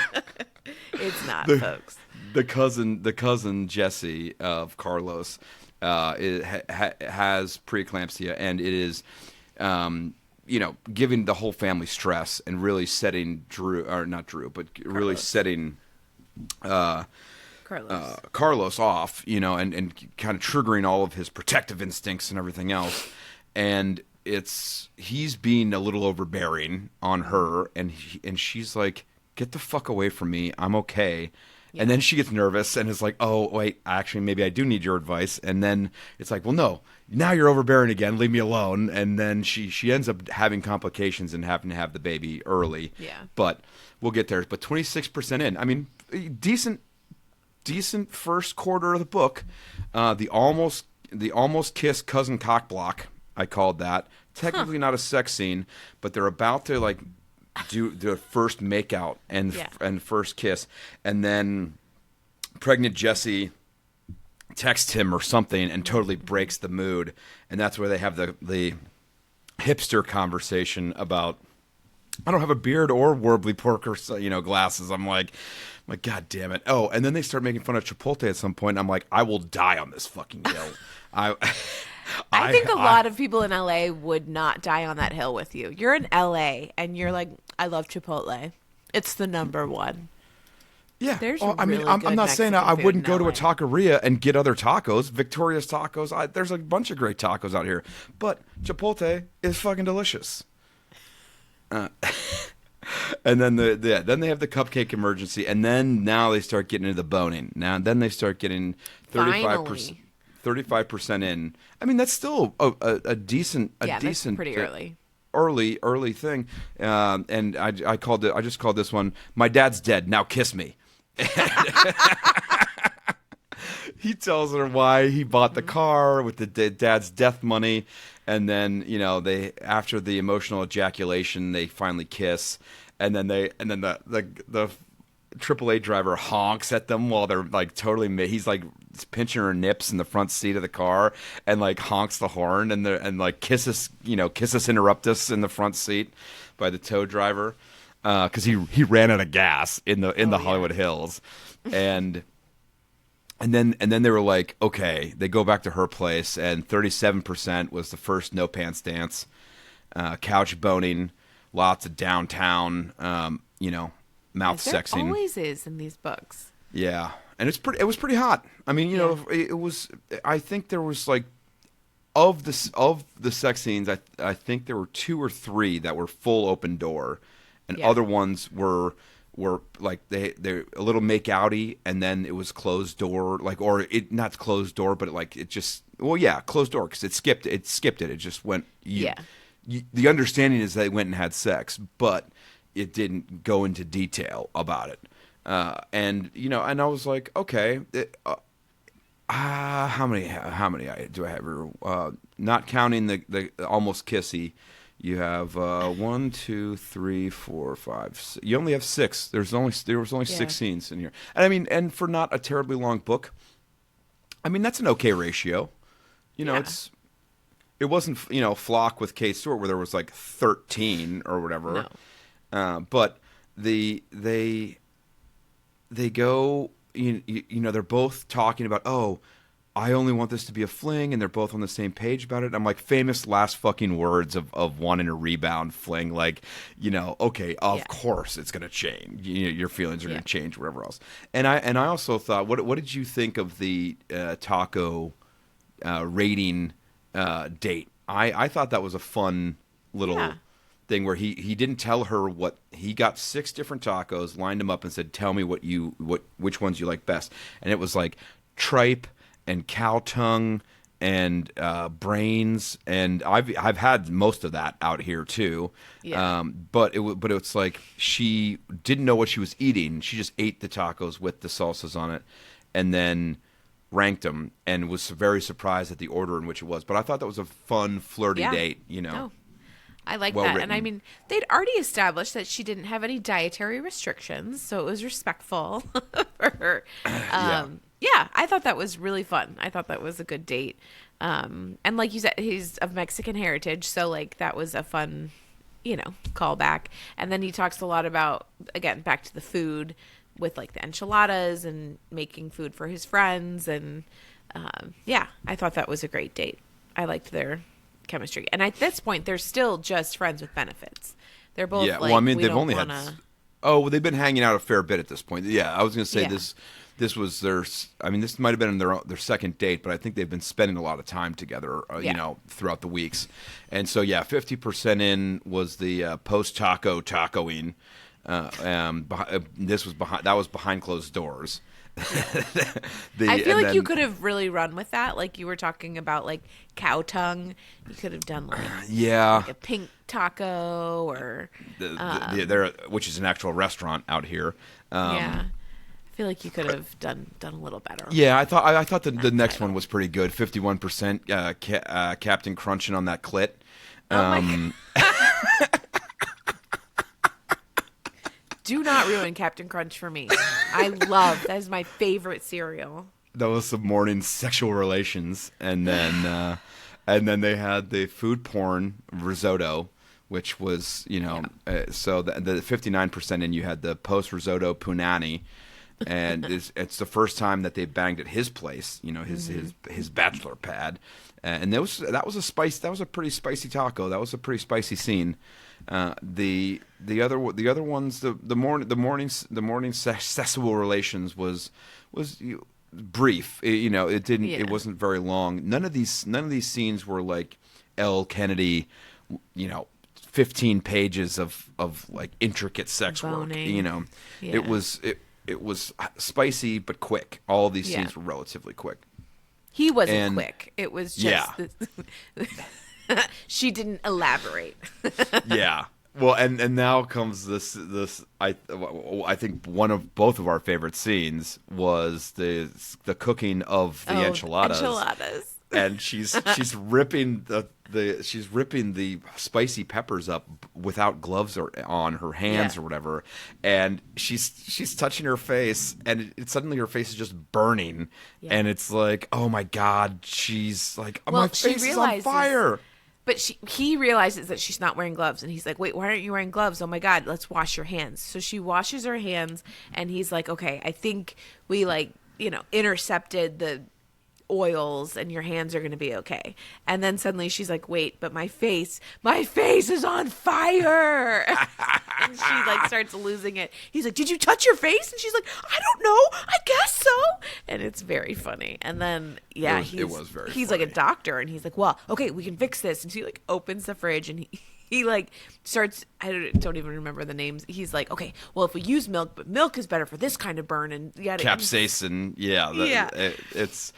It's not, folks.
The cousin Jesse of Carlos has preeclampsia, and it is, giving the whole family stress and really setting setting Carlos off, and kind of triggering all of his protective instincts and everything else, and he's being a little overbearing on her, and she's like, get the fuck away from me, I'm okay. Yeah. And then she gets nervous and is like, oh wait, actually maybe I do need your advice. And then it's like, well, no, now you're overbearing again, leave me alone. And then she ends up having complications and having to have the baby early.
Yeah, but
we'll get there. But 26% in, I mean, decent first quarter of the book. The almost kiss cousin cockblock, I called that. Technically not a sex scene, but they're about to like do the first makeout and first kiss, and then pregnant Jessie texts him or something and totally breaks the mood, and that's where they have the hipster conversation about, I don't have a beard or warbly pork or glasses. I'm like, God damn it. Oh, and then they start making fun of Chipotle at some point. I'm like, I will die on this fucking hill.
I think a lot of people in LA would not die on that hill with you. You're in LA and you're like, I love Chipotle. It's the number one.
Yeah.
There's
I'm not saying I wouldn't go to a taqueria and get other tacos, Victoria's Tacos. There's a bunch of great tacos out here, but Chipotle is fucking delicious. And then then they have the cupcake emergency, and then now they start getting into the boning. Then they start getting 35% in. I mean, that's still a decent. That's
pretty early.
Early thing. And I just called this one, My Dad's Dead, Now Kiss Me. He tells her why he bought the car with the dad's death money, and then they, after the emotional ejaculation, they finally kiss, and then the AAA driver honks at them while they're like totally. He's like pinching her nips in the front seat of the car and like honks the horn and like kisses interruptus in the front seat by the tow driver because he ran out of gas in the Hollywood Hills, and then they were like, okay, they go back to her place, and 37% was the first no pants dance, couch boning, lots of downtown, mouth sexing.
There always is in these books.
Yeah, and it was pretty hot. I mean, it was. I think there was like of the sex scenes. I think there were 2 or 3 that were full open door, and other ones were like they're a little make outy, and then it was closed door, like, or it not closed door, but it just closed door because it skipped it. It just went. The understanding is they went and had sex, but it didn't go into detail about it. And I was like, okay, how many do I have here? Not counting the almost kissy, you have 1, 2, 3, 4, 5. You only have 6. There was only 6 scenes in here, and I mean, and for not a terribly long book, I mean that's an okay ratio. It wasn't Flock with Kate Stewart where there was like 13 or whatever. No. But they go, they're both talking about, I only want this to be a fling, and they're both on the same page about it. I'm like, famous last fucking words of wanting a rebound fling. Like, okay, of course it's going to change. Your feelings are going to change, whatever else. And I also thought, what did you think of the taco rating date? I thought that was a fun little thing where he didn't tell her what he got. 6 different tacos, lined them up, and said, "Tell me which ones you like best." And it was like tripe and cow tongue and brains, and I've had most of that out here too. Yeah. But it's like she didn't know what she was eating. She just ate the tacos with the salsas on it, and then ranked them, and was very surprised at the order in which it was. But I thought that was a fun, flirty date.
Oh, I like that. And I mean, they'd already established that she didn't have any dietary restrictions, so it was respectful for her. Yeah, I thought that was really fun. I thought that was a good date. And like you said, he's of Mexican heritage, so like that was a fun, callback. And then he talks a lot about, again, back to the food with like the enchiladas and making food for his friends. And I thought that was a great date. I liked their chemistry. And at this point, they're still just friends with benefits. They're both
they've only had... Oh, they've been hanging out a fair bit at this point. Yeah, I was going to say this was their... I mean, this might have been their second date, but I think they've been spending a lot of time together, throughout the weeks. And so, 50% in was the post-tacoing. That was behind closed doors.
I feel like you could have really run with that. Like you were talking about like cow tongue. You could have done like a pink taco or which is an actual restaurant out here. I feel like you could have done a little better. Yeah, I thought the next one was pretty good. 51% Captain Crunching on that clit. Do not ruin Captain Crunch for me. That is my favorite cereal.
That was some morning sexual relations, and then they had the food porn risotto, which was so the 59% in, you had the post risotto punani, and it's the first time that they banged at his place, his bachelor pad, and that was a pretty spicy taco. That was a pretty spicy scene. The other ones, the morning sexual relations was brief. It wasn't very long. None of these scenes were like L. Kennedy, 15 pages of like intricate sex
boning
work. It was spicy but quick. All of these scenes were relatively quick.
He wasn't quick. It was just she didn't elaborate.
Yeah. Well, and now comes this I think both of our favorite scenes was the cooking of the enchiladas. And she's ripping the spicy peppers up without gloves or on her hands or whatever, and she's touching her face, and suddenly her face is just burning, and it's like, oh my god, she's like, my face is on fire.
But he realizes that she's not wearing gloves, and he's like, wait, why aren't you wearing gloves? Oh my god, let's wash your hands. So she washes her hands, and he's like, okay, I think we intercepted the oils, and your hands are going to be okay. And then suddenly she's like, wait, but my face is on fire. And she starts losing it. He's like, did you touch your face? And she's like, I don't know, I guess so. And it's very funny. And then it was very funny. Like a doctor, and he's like, well, okay, we can fix this. And she opens the fridge, and he starts, I don't even remember the names. He's like, okay, well, if we use milk, but milk is better for this kind of burn, and
capsaicin, she's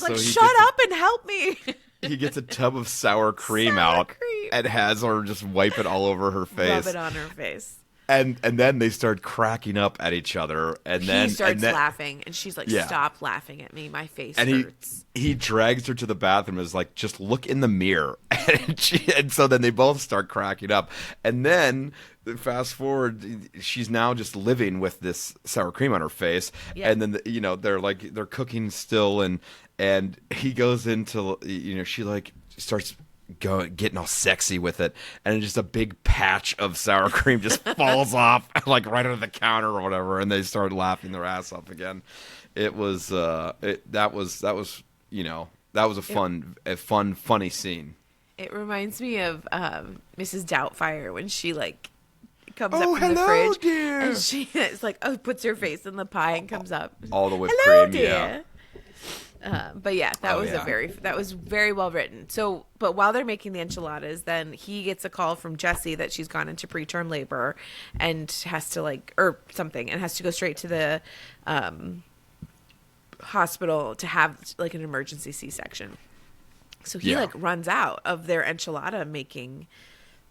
like, shut up and help me.
He gets a tub of sour cream and has her just wipe it all over her face,
rub it on her face.
And then they start cracking up at each other, and then
he starts laughing, and she's like, "Stop laughing at me, my face hurts."
He drags her to the bathroom, and is like, "Just look in the mirror," and so then they both start cracking up, and then fast forward, she's now just living with this sour cream on her face, and then they're cooking still, and he goes into she starts getting all sexy with it, and just a big patch of sour cream just falls off like right under the counter or whatever, and they start laughing their ass off again. It was that was a funny scene.
It reminds me of Mrs. Doubtfire when she like comes
Oh,
up from the
hello,
fridge
dear.
and she is like, puts her face in the pie and comes up.
All the whipped
Hello,
cream,
dear. But yeah, that was very well written. So, but while they're making the enchiladas, then he gets a call from Jessie that she's gone into preterm labor and has to and has to go straight to the hospital to have like an emergency C-section. So he runs out of their enchilada making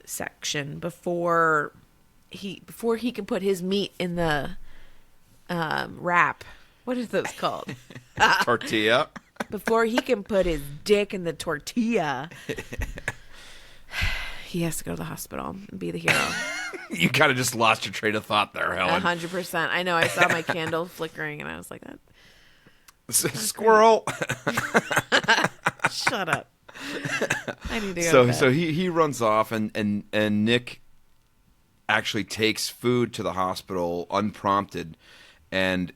section before he can put his meat in the wrap. What is those called?
Tortilla.
Before he can put his dick in the tortilla, he has to go to the hospital and be the hero.
You kind of just lost your train of thought there, Helen.
100%. I know. I saw my candle flickering and I was like, that.
Squirrel.
Shut up. I need to go to bed.
So he runs off and Nick actually takes food to the hospital unprompted, and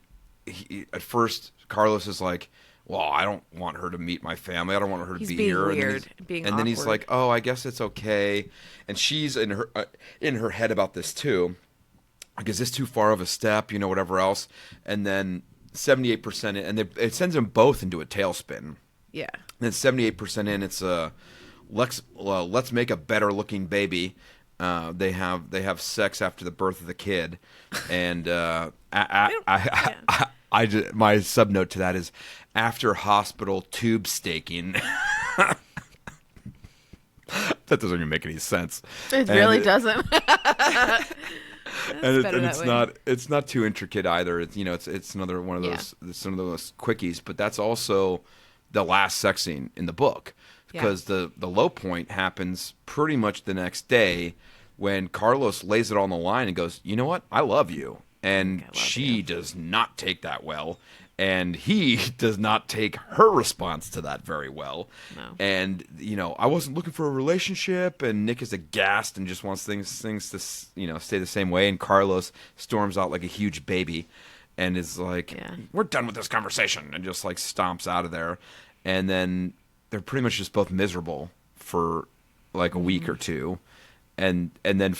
at first Carlos is like, well, I don't want her to meet my family. I don't want her to be here.
Weird,
and then he's like, oh, I guess it's okay. And she's in her head about this too. Like, is this too far of a step? Whatever else. And then 78% in, and it sends them both into a tailspin.
Yeah.
And then 78% in, it's let's make a better looking baby. They have sex after the birth of the kid, and my subnote to that is after hospital tube staking. That doesn't even make any sense.
It really doesn't.
It's not too intricate either. It's another one of those some of those quickies, but that's also the last sex scene in the book, because the low point happens pretty much the next day when Carlos lays it on the line and goes, you know what, I love you. And she does not take that well. And he does not take her response to that very well. No. And, I wasn't looking for a relationship. And Nick is aghast and just wants things to, stay the same way. And Carlos storms out like a huge baby and is like, we're done with this conversation. And just like stomps out of there. And then they're pretty much just both miserable for like a week or two. And then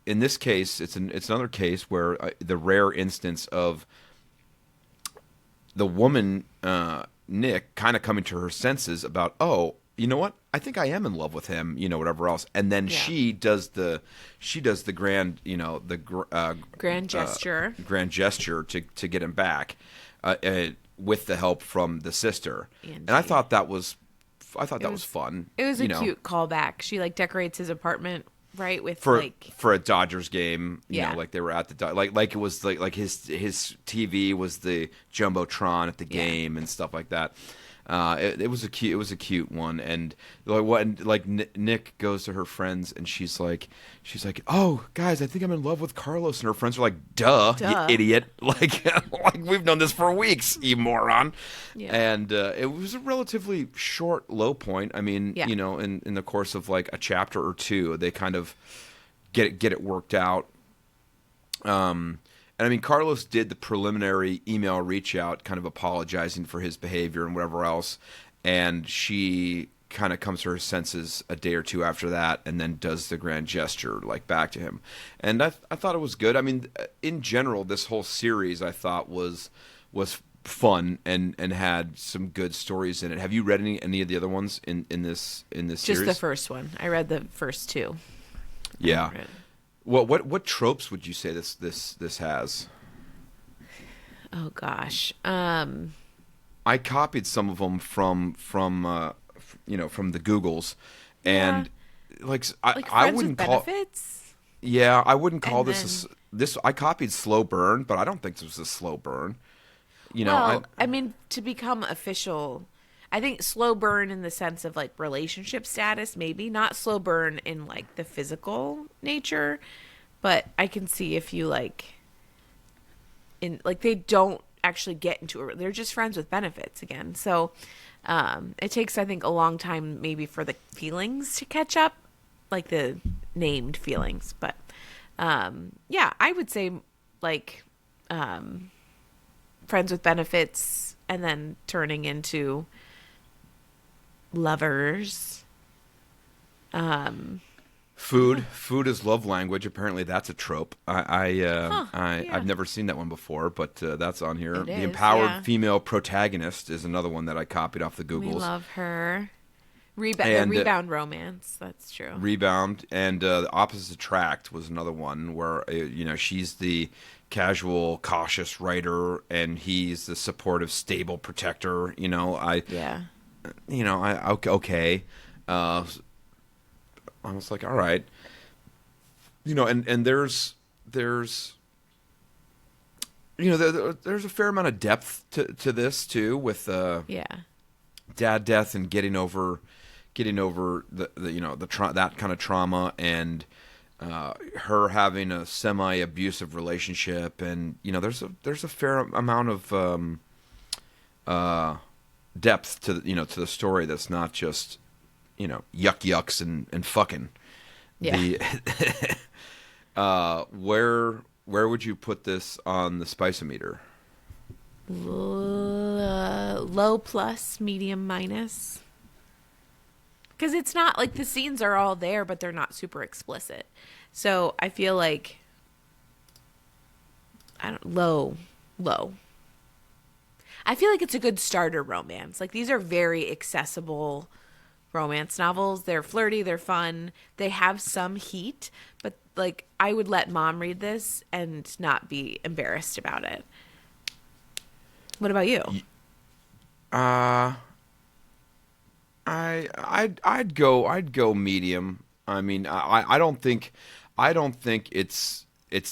in this case, it's another case where the rare instance of the woman, Nick, kind of coming to her senses about, oh, you know what? I think I am in love with him, whatever else. And then she does the grand, grand gesture to get him back, with the help from the sister. And I thought that was fun.
It was a cute callback. She decorates his apartment. Right, with
for a Dodgers game, like they were at the like it was like his TV was the jumbotron at the game and stuff like that. It was a cute one, and Nick goes to her friends and she's like, oh guys, I think I'm in love with Carlos, and her friends are like, duh. You idiot, like we've known this for weeks, you moron. And it was a relatively short low point. I mean, in the course of like a chapter or two, they kind of get it worked out. And I mean, Carlos did the preliminary email reach out, kind of apologizing for his behavior and whatever else. And she kind of comes to her senses a day or two after that, and then does the grand gesture back to him. And I thought it was good. I mean, in general, this whole series I thought was fun and had some good stories in it. Have you read any of the other ones in this series?
Just the first one. I read the first two.
Yeah. What tropes would you say this has?
Oh gosh,
I copied some of them from the Googles, and I wouldn't call benefits. Yeah, I wouldn't call this. I copied slow burn, but I don't think this was a slow burn.
I mean, to become official. I think slow burn in the sense of relationship status, maybe not slow burn in the physical nature, but I can see if you they don't actually get into it. They're just friends with benefits again. So, It takes, I think, a long time maybe for the feelings to catch up, like the named feelings. But yeah, I would say like friends with benefits and then turning into lovers.
Food is love language. Apparently, that's a trope.
Yeah.
I've never seen that one before, but that's on here.
It
The
is,
empowered
yeah.
female protagonist is another one that I copied off the
We
Googles.
love her. The
And
rebound romance. That's true.
Rebound and the opposite attract was another one where she's the casual, cautious writer, and he's the supportive, stable protector.
Yeah.
Okay. I was like, all right, and there's there's a fair amount of depth to this too, with
Yeah.
dad death and getting over the that kind of trauma, and her having a semi abusive relationship, and there's a fair amount of depth to the story that's not just yucks and fucking.
Yeah.
Where would you put this on the spice-o-meter?
Low plus, medium minus. Because it's not like the scenes are all there, but they're not super explicit. So I feel like low. I feel like it's a good starter romance. Like these are very accessible romance novels. They're flirty, they're fun, they have some heat, but like I would let mom read this and not be embarrassed about it. What about you?
I'd go medium. I mean, I don't think it's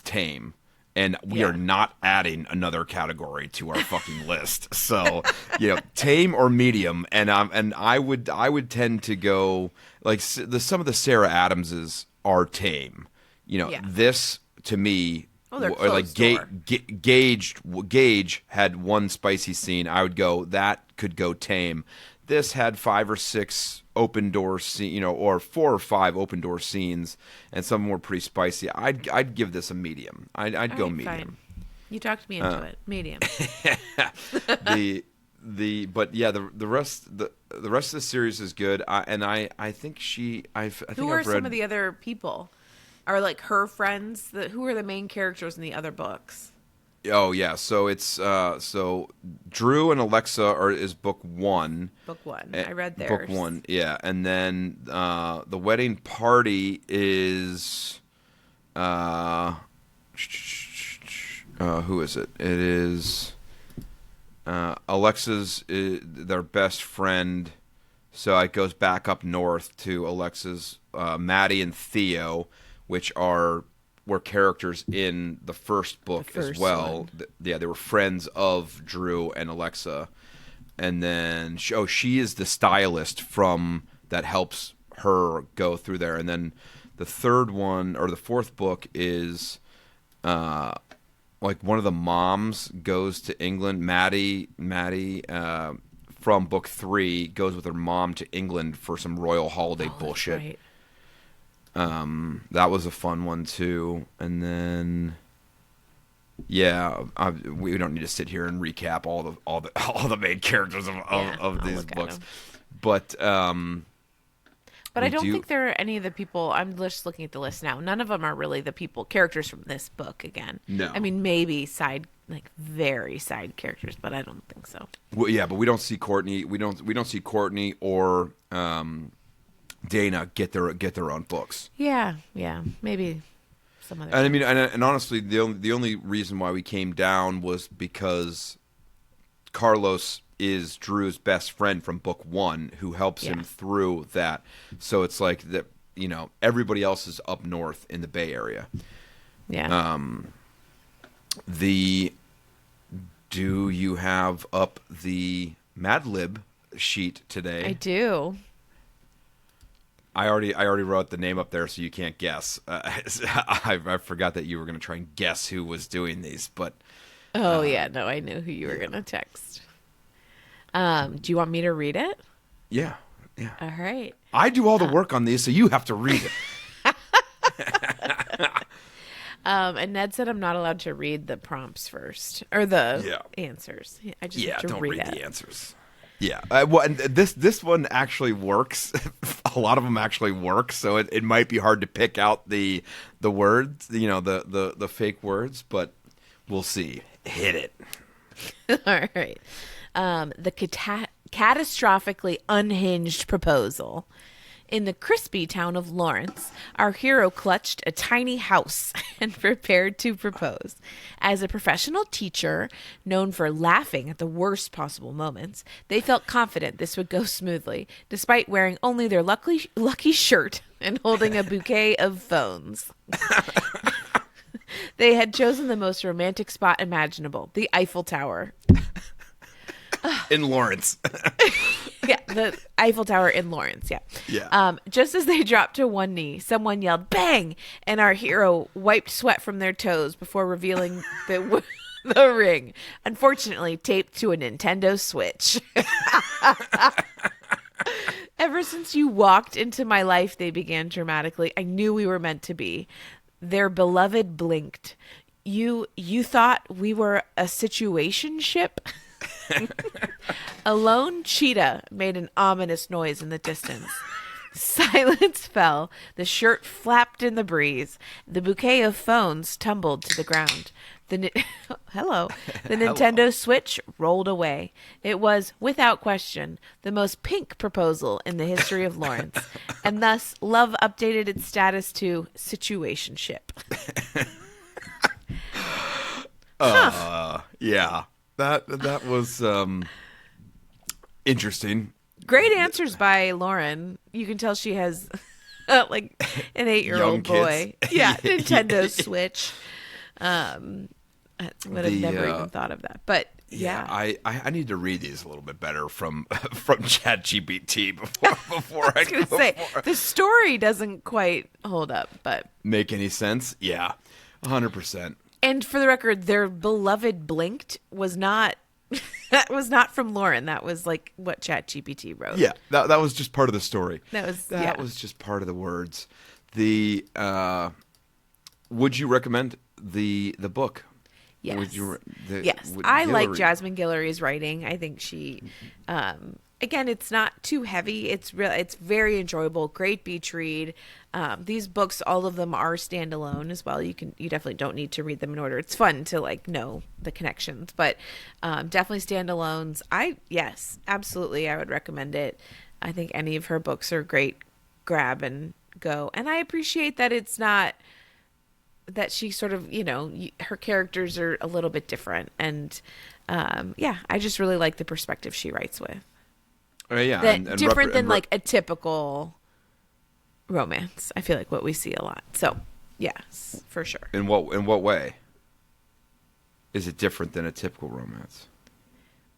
tame, and we are not adding another category to our fucking list. So, tame or medium, and I would tend to go like some of the Sarah Adamses are tame. This to me.
Oh, they're
like Gage had one spicy scene. I would go that could go tame. This had 5 or 6 open door scene, or 4 or 5 open door scenes, and some of them were pretty spicy. I'd give this a medium. I'd go medium.
Fine. You talked me into it. Medium.
But yeah, the rest of the series is good. I think
Who are some of the other people? Are like her friends? Who are the main characters in the other books?
Oh yeah, so it's so Drew and Alexa is book 1.
Book 1. I read theirs.
Book 1, yeah, and then the wedding party is who is it? It is Alexa's their best friend. So it goes back up north to Alexa's Maddie and Theo, which were characters in the first book as well. They were friends of Drew and Alexa. And then she is the stylist that helps her go through there. And then the third one, or the fourth book, is like one of the moms goes to England. Maddie from book 3 goes with her mom to England for some royal holiday bullshit.
Right.
That was a fun one too. And then, yeah, we don't need to sit here and recap all the main characters of these books, but I
don't think there are any of the people. I'm just looking at the list now. None of them are really the characters from this book again.
No,
I mean maybe very side characters, but I don't think so.
Well, yeah, but we don't see Courtney. We don't see Courtney or Dana get their own books.
Yeah, maybe some other.
And I mean, and honestly, the only reason why we came down was because Carlos is Drew's best friend from book 1, who helps him through that. So it's like that, everybody else is up north in the Bay Area.
Yeah.
Do you have up the Mad Lib sheet today?
I do.
I already wrote the name up there, so you can't guess. I forgot that you were going to try and guess who was doing these, but
I knew who you were going to text. Do you want me to read it?
Yeah. Yeah.
All right.
I do all the work on these, so you have to read it.
And Ned said I'm not allowed to read the prompts first or the answers. I just have to
don't
read
read
it.
the answers. Yeah. Well, and this one actually works. A lot of them actually work, so it might be hard to pick out the words, the fake words, but we'll see. Hit it.
All right. The catastrophically unhinged proposal. In the crispy town of Lawrence, our hero clutched a tiny house and prepared to propose. As a professional teacher, known for laughing at the worst possible moments, they felt confident this would go smoothly, despite wearing only their lucky shirt and holding a bouquet of phones. They had chosen the most romantic spot imaginable, the Eiffel Tower.
In Lawrence.
Yeah, the Eiffel Tower in Lawrence, yeah.
Yeah.
Just as they dropped to one knee, someone yelled, "Bang!" And our hero wiped sweat from their toes before revealing the ring, unfortunately taped to a Nintendo Switch. Ever since you walked into my life, they began dramatically. I knew we were meant to be. Their beloved blinked. You thought we were a situationship? A lone cheetah made an ominous noise in the distance. Silence fell. The shirt flapped in the breeze. The bouquet of phones tumbled to the ground. Hello. The Nintendo Switch rolled away. It was, without question, the most pink proposal in the history of Lawrence, and thus love updated its status to situationship.
Yeah. That was interesting.
Great answers by Lauren. You can tell she has like an 8-year-old boy. Yeah, Nintendo Switch. I would have never even thought of that. But yeah.
I need to read these a little bit better from ChatGPT before I was
going to say the story doesn't quite hold up, but
make any sense. Yeah, 100%.
And for the record, their beloved blinked was not that was not from Lauren. That was like what ChatGPT wrote.
Yeah, that was just part of the story.
That
was just part of the words. The would you recommend the book?
Yes.
Yes.
I like Jasmine Guillory's writing. I think she again, it's not too heavy. It's very enjoyable. Great beach read. These books, all of them are standalone as well. You definitely don't need to read them in order. It's fun to like know the connections, but definitely standalones. Yes, absolutely. I would recommend it. I think any of her books are great. Grab and go. And I appreciate that it's not that she sort of, her characters are a little bit different. And I just really like the perspective she writes with.
Yeah,
and different than like a typical romance. I feel like what we see a lot. So, yes, for sure.
In what way is it different than a typical romance?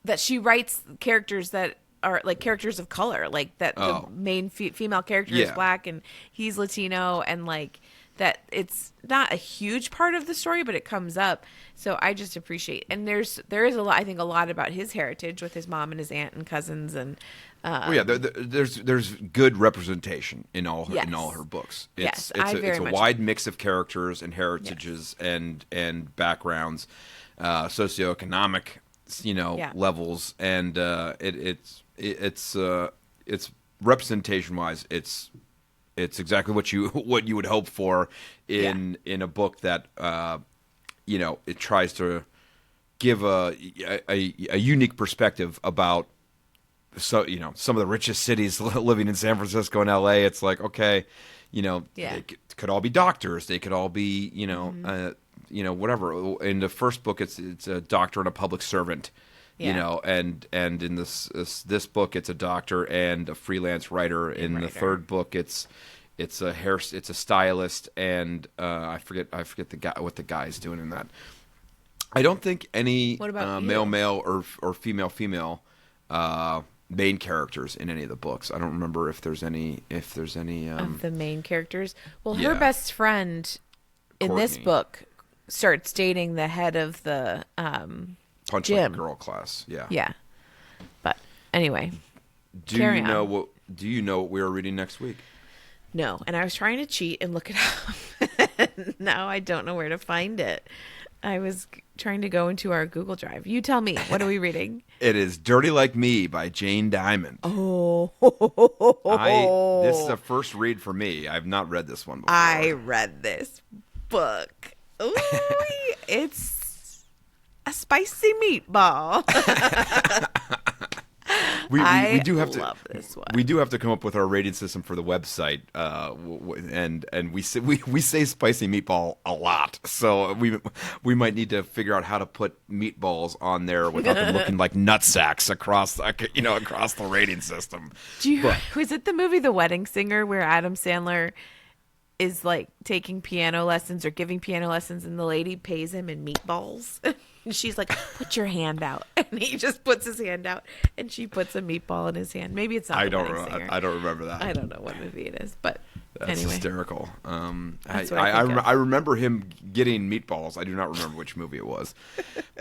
That she writes characters that are like characters of color, like that the main female character is black and he's Latino, and like that it's not a huge part of the story, but it comes up. So I just appreciate, and there is a lot, I think a lot about his heritage with his mom and his aunt and cousins, and
there's good representation in all her books. It's a wide mix of characters and heritages and backgrounds, socioeconomic, levels, and it's representation wise, it's exactly what you would hope for in a book that it tries to give a unique perspective about some of the richest cities living in San Francisco and LA. It's like, okay, they could all be doctors, they could all be whatever. In the first book, it's a doctor and a public servant. And in this book, it's a doctor and a freelance writer. In the third book, it's a stylist, and I forget what the guy's doing in that. I don't think any male or female main characters in any of the books. I don't remember if there's any of
the main characters. Well, her best friend in this book starts dating the head of the
Punch
gym.
Like a Girl class. Yeah.
But Anyway,
Do
carry
you know
on.
what? Do you know what we are reading next week?
No, and I was trying to cheat and look it up. Now I don't know where to find it. I was trying to go into our Google Drive. You tell me. What are we reading?
It is "Dirty Like Me" by Jane Diamond.
Oh,
This is a first read for me. I've not read this one before.
I read this book. Ooh, it's a spicy meatball.
We do have to
love this one.
We do have to come up with our rating system for the website, and we say spicy meatball a lot, so we might need to figure out how to put meatballs on there without them looking like nutsacks across the rating system.
Was it the movie The Wedding Singer where Adam Sandler is like taking piano lessons or giving piano lessons, and the lady pays him in meatballs? And she's like, "Put your hand out," and he just puts his hand out, and she puts a meatball in his hand. Maybe it's not.
I
The
don't
Wedding Singer.
I don't remember that.
I don't know what movie it is, but
That's
anyway,
hysterical.
That's what I think of.
I remember him getting meatballs. I do not remember which movie it was,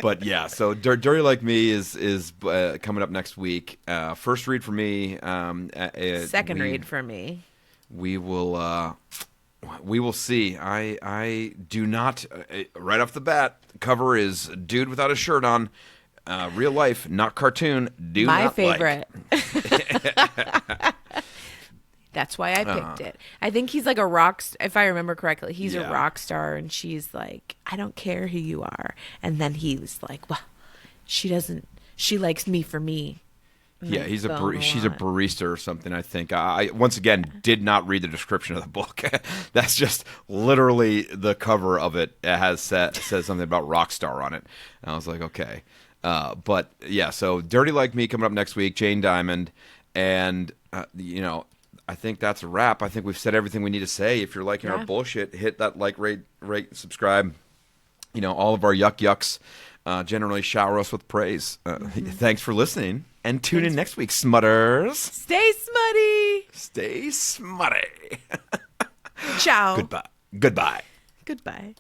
but yeah. So "Dirty Like Me" is coming up next week. First read for me.
Second read for me.
We will see. I do not. Right off the bat, the cover is dude without a shirt on. Real life, not cartoon.
My favorite. That's why I picked it. I think he's like a rock. If I remember correctly, he's a rock star, and she's like, "I don't care who you are." And then he was like, "Well, she doesn't. She likes me for me."
Yeah, she's a barista or something, I think. I once again did not read the description of the book. That's just literally the cover of it. It says something about rock star on it. And I was like, okay. But yeah, so "Dirty Like Me" coming up next week, Jane Diamond. And, I think that's a wrap. I think we've said everything we need to say. If you're liking our bullshit, hit that like, rate, subscribe. All of our yucks generally shower us with praise. Thanks for listening. And tune in next week, Smutters.
Stay smutty.
Stay smutty.
Ciao.
Goodbye. Goodbye.
Goodbye.